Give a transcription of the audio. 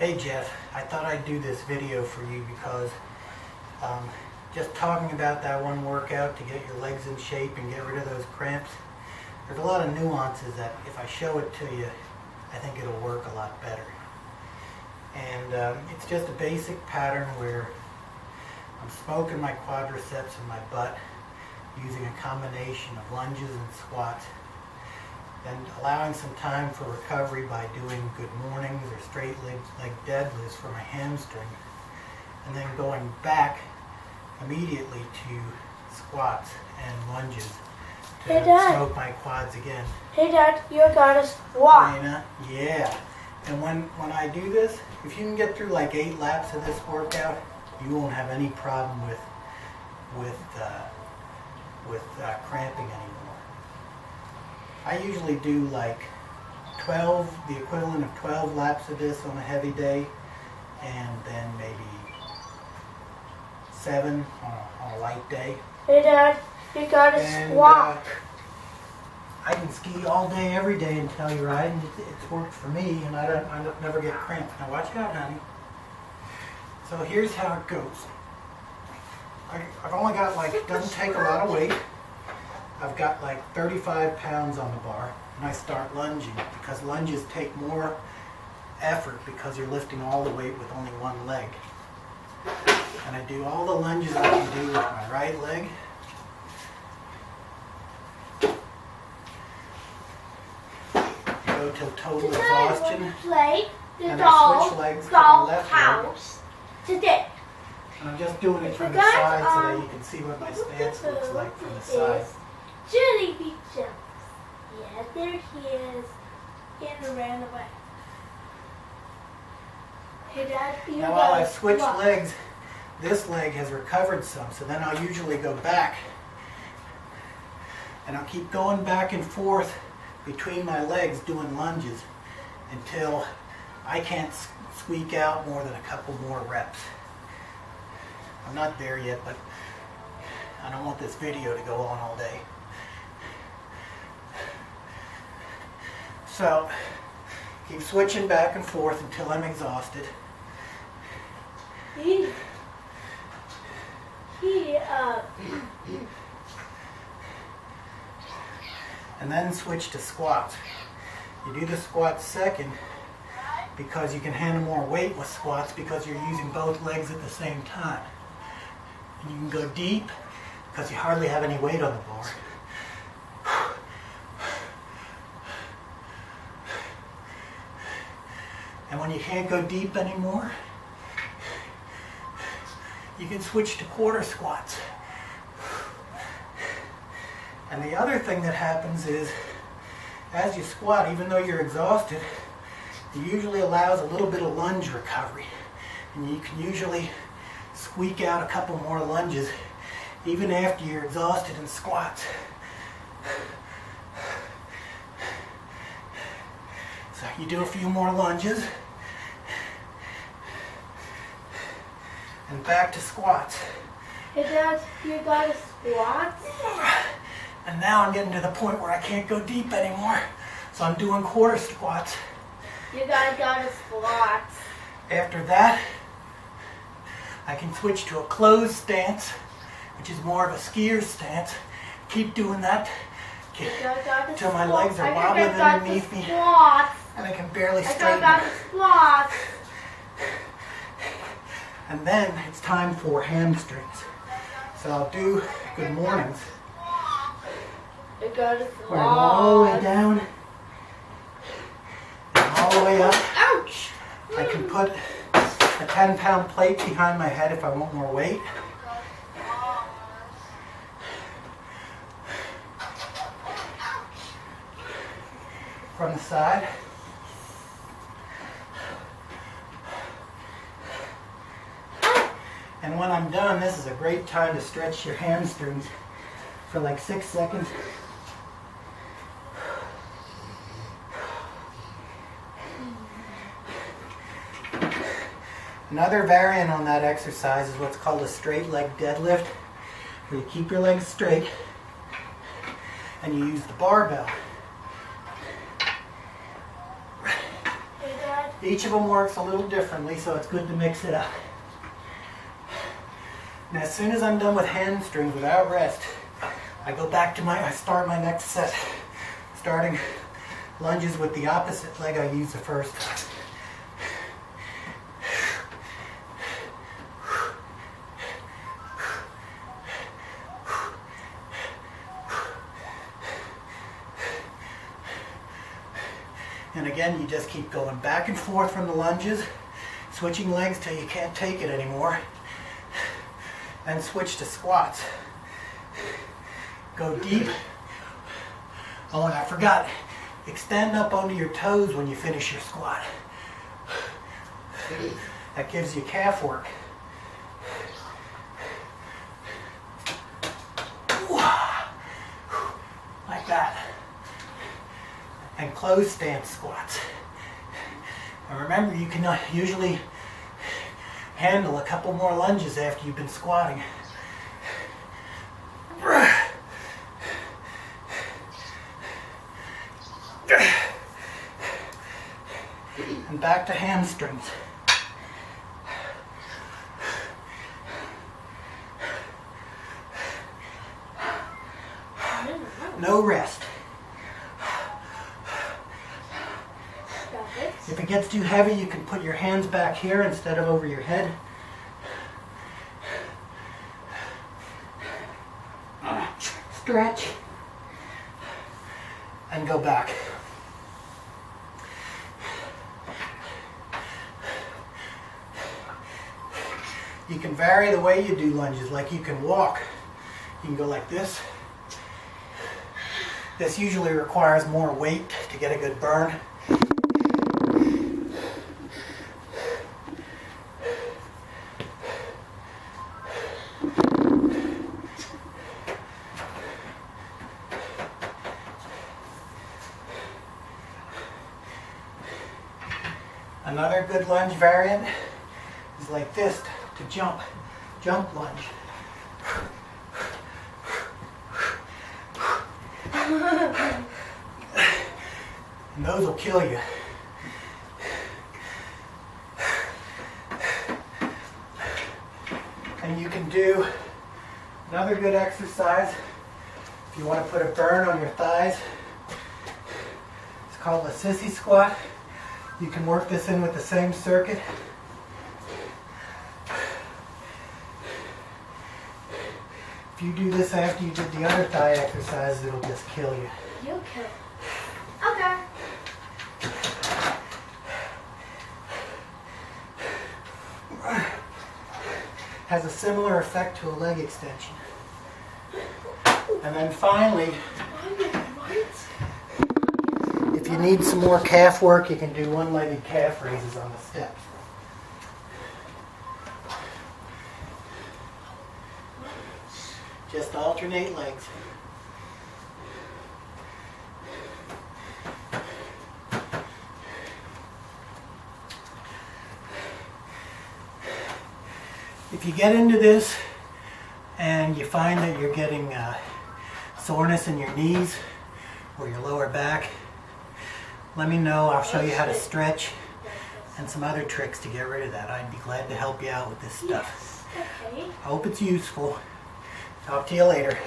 Hey Jeff, I thought I'd do this video for you because just talking about that one workout to get your legs in shape and get rid of those cramps, there's a lot of nuances that if I show it to you, I think it'll work a lot better. And it's just a basic pattern where I'm smoking my quadriceps and my butt using a combination of lunges and squats, and allowing some time for recovery by doing good mornings or straight leg deadlifts for my hamstring, and then going back immediately to squats and lunges to smoke my quads again. Hey Dad, you gotta squat. Dana? Yeah. And when I do this, if you can get through like 8 laps of this workout, you won't have any problem with cramping anymore. I usually do like 12, the equivalent of 12 laps of this on a heavy day, and then maybe 7 on a light day. Hey Dad, you gotta squat. I can ski all day, every day until you ride, and it's worked for me, and I never get cramps. Now watch out, honey. So here's how it goes. I've only got like, it doesn't take a lot of weight. I've got like 35 pounds on the bar, and I start lunging because lunges take more effort because you're lifting all the weight with only one leg. And I do all the lunges I can do with my right leg. Go till total exhaustion. And I switch legs to the left leg. Today. And I'm just doing it from the side so that you can see what my stance looks like from the side. Jelly bean jumps. Yeah, there he is. And ran away. Hey Dad, now while I've switched legs, this leg has recovered some, so then I'll usually go back and I'll keep going back and forth between my legs doing lunges until I can't squeak out more than a couple more reps. I'm not there yet, but I don't want this video to go on all day. So, keep switching back and forth until I'm exhausted. And then switch to squats. You do the squats second because you can handle more weight with squats because you're using both legs at the same time. And you can go deep because you hardly have any weight on the bar. And when you can't go deep anymore, you can switch to quarter squats. And the other thing that happens is, as you squat, even though you're exhausted, it usually allows a little bit of lunge recovery. And you can usually squeak out a couple more lunges even after you're exhausted in squats. So you do a few more lunges and back to squats. Hey Dad, you gotta squat? And now I'm getting to the point where I can't go deep anymore. So I'm doing quarter squats. You gotta squat. After that, I can switch to a closed stance, which is more of a skier stance. Keep doing that till my legs are wobbling underneath me and I can barely straighten them. Squat. And then it's time for hamstrings. So I'll do good mornings. You gotta Where I'm all the way down and all the way up. Ouch! I can put a 10-pound plate behind my head if I want more weight. From the side. And when I'm done, this is a great time to stretch your hamstrings for like 6 seconds. Another variant on that exercise is what's called a straight leg deadlift, where you keep your legs straight and you use the barbell. Hey Dad, Each of them works a little differently, so it's good to mix it up. And as soon as I'm done with hamstrings without rest, I go back to I start my next set, starting lunges with the opposite leg I used the first time. And again, you just keep going back and forth from the lunges, switching legs till you can't take it anymore, and switch to squats. Go deep. Oh, and I forgot, extend up onto your toes when you finish your squat. That gives you calf work. Like that. And closed stance squats. And remember, you can usually handle a couple more lunges after you've been squatting. And back to hamstrings. No rest. If it gets too heavy, you can put your hands back here instead of over your head. Stretch. And go back. You can vary the way you do lunges, like you can walk. You can go like this. This usually requires more weight to get a good burn. Another good lunge variant is like this, to jump lunge. And those will kill you. And you can do another good exercise if you want to put a burn on your thighs. It's called a sissy squat. You can work this in with the same circuit. If you do this after you did the other thigh exercises, it'll just kill you. You'll kill. Okay. Has a similar effect to a leg extension. And then finally, if you need some more calf work, you can do one-legged calf raises on the steps. Just alternate legs. If you get into this and you find that you're getting soreness in your knees or your lower back, let me know. I'll show you how to stretch and some other tricks to get rid of that. I'd be glad to help you out with this stuff. Yes. Okay. I hope it's useful. Talk to you later.